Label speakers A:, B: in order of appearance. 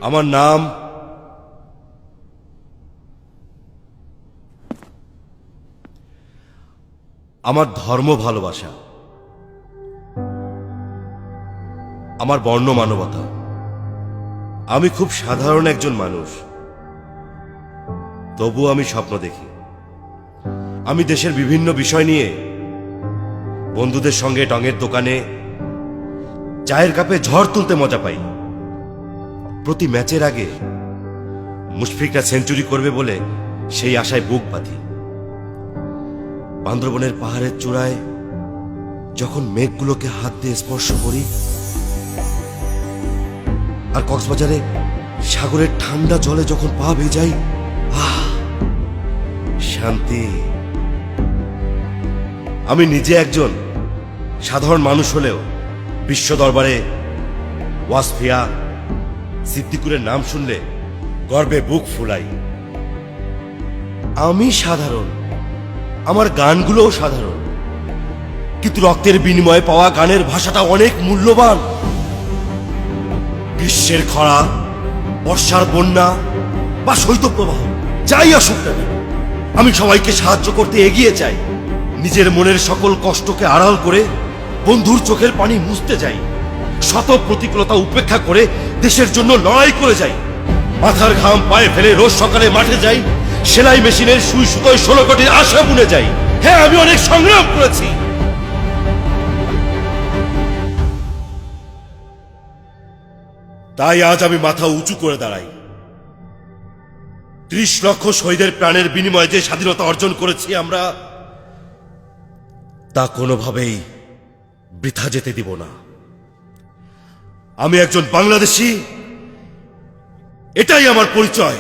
A: আমার নাম আমার ধর্ম ভালোবাসা, আমার বর্ণ মানবতা। আমি খুব সাধারণ একজন মানুষ, তবু আমি স্বপ্ন দেখি। আমি দেশের বিভিন্ন বিষয় নিয়ে বন্ধুদের সঙ্গে টঙের দোকানে চায়ের কাপে ঝড় তুলতে মজা পাই। প্রতি ম্যাচের আগে মুশফিকরা সেঞ্চুরি করবে বলে সেই আশায় বুক বাঁধি। বান্দরবনের পাহাড়ের চূড়ায় যখন মেঘগুলোকে হাত দিয়ে স্পর্শ করি, আর কক্সবাজারে সাগরের ঠান্ডা জলে যখন পা ভেজাই, শান্তি। আমি নিজে একজন সাধারণ মানুষ হলেও বিশ্ব দরবারে ওয়াসফিয়া সিদ্দিকুরের নাম শুনলে গর্বে বুক ফুলাই। আমি সাধারণ, আমার গানগুলোও সাধারণ, কিন্তু রক্তের বিনিময়ে পাওয়া গানের ভাষাটা অনেক মূল্যবান। গ্রীষ্মের খরা, বর্ষার বন্যা বা শৈত্যপ্রবাহ যাই আসুক না কেন, আমি সবাইকে সাহায্য করতে এগিয়ে যাই। নিজের মনের সকল কষ্টকে আড়াল করে বন্ধুর চোখের পানি মুছতে যাই। শত প্রতিকূলতা উপেক্ষা করে দেশের জন্য লড়াই করে যাই। মাথার ঘাম পায়ে ফেলে রোজ সকালে মাঠে যাই। সেলাই মেশিনের সুই সুতোয় 16 কোটির আশা বুনে যাই। হ্যাঁ, আমি অনেক সংগ্রাম করেছি। তাই আজ আমি মাথা উঁচু করে দাঁড়াই। 30 লক্ষ শহীদের প্রাণের বিনিময়ে যে স্বাধীনতা অর্জন করেছি আমরা, তা কোনোভাবেই বৃথা যেতে দিব না। আমি একজন বাংলাদেশী, এটাই আমার পরিচয়।